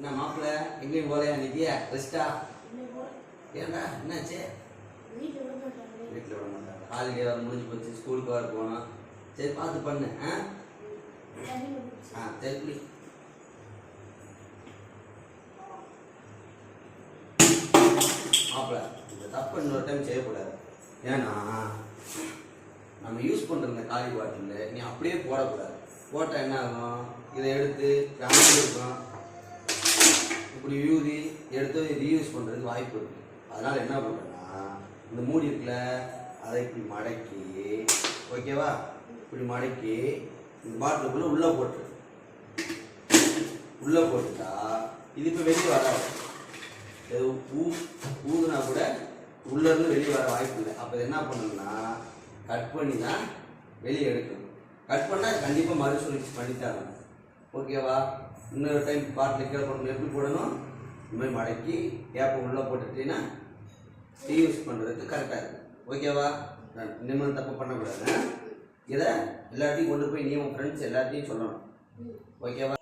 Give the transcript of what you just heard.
என்ன மாப்பிள்ள எங்கேயும் போலையா நிக்கியா ரெஸ்டா? ஏன்டா என்னாச்சு? வீட்டில் விட மாட்டாங்க. ஹாலிடே வர முடிஞ்சு போச்சு, ஸ்கூலுக்கு வர போனோம். சரி பார்த்து பண்ணு. சரி புடி. மாப்பிள்ள இந்த தப்பு இன்னொரு டைம் செய்யக்கூடாது. ஏன்னா நம்ம யூஸ் பண்ணுற இந்த காலி பாட்டில் நீ அப்படியே போடக்கூடாது. போட்டால் என்ன ஆகும்? இதை எடுத்து கணக்கு இருக்கும், இப்படி ஊதி எடுத்து ரீயூஸ் பண்ணுறதுக்கு வாய்ப்பு இருக்குது. அதனால் என்ன பண்ணுறேன்னா இந்த மூடி இருக்குல்ல அதை இப்படி மடக்கி, ஓகேவா, இப்படி மடக்கி இந்த பாட்டிலுக்குள்ளே உள்ளே போட்டுட்டா இது இப்போ வெளியே வராது. ஊதுனா கூட உள்ளேருந்து வெளியே வர வாய்ப்பு இல்லை. அப்போ என்ன பண்ணணும்னா கட் பண்ணி தான் வெளியே எடுக்கணும். கட் பண்ணால் கண்டிப்பாக மறுசுழற்சி பண்ணித்தாங்க. ஓகேவா? இன்னொரு டைம் பாட்டில் கீழே போடணும். எப்படி போடணும்? இந்த மாதிரி மடக்கி கேப்பை உள்ளே போட்டுட்டீங்கன்னா ரீயூஸ் பண்ணுறதுக்கு கரெக்டாக இருக்கும். ஓகேவா? இனிமேல் தப்பு பண்ணக்கூடாது. இதை எல்லாத்தையும் கொண்டு போய் நீ உன் ஃப்ரெண்ட்ஸ் எல்லாத்தையும் சொல்லணும். ஓகேவா?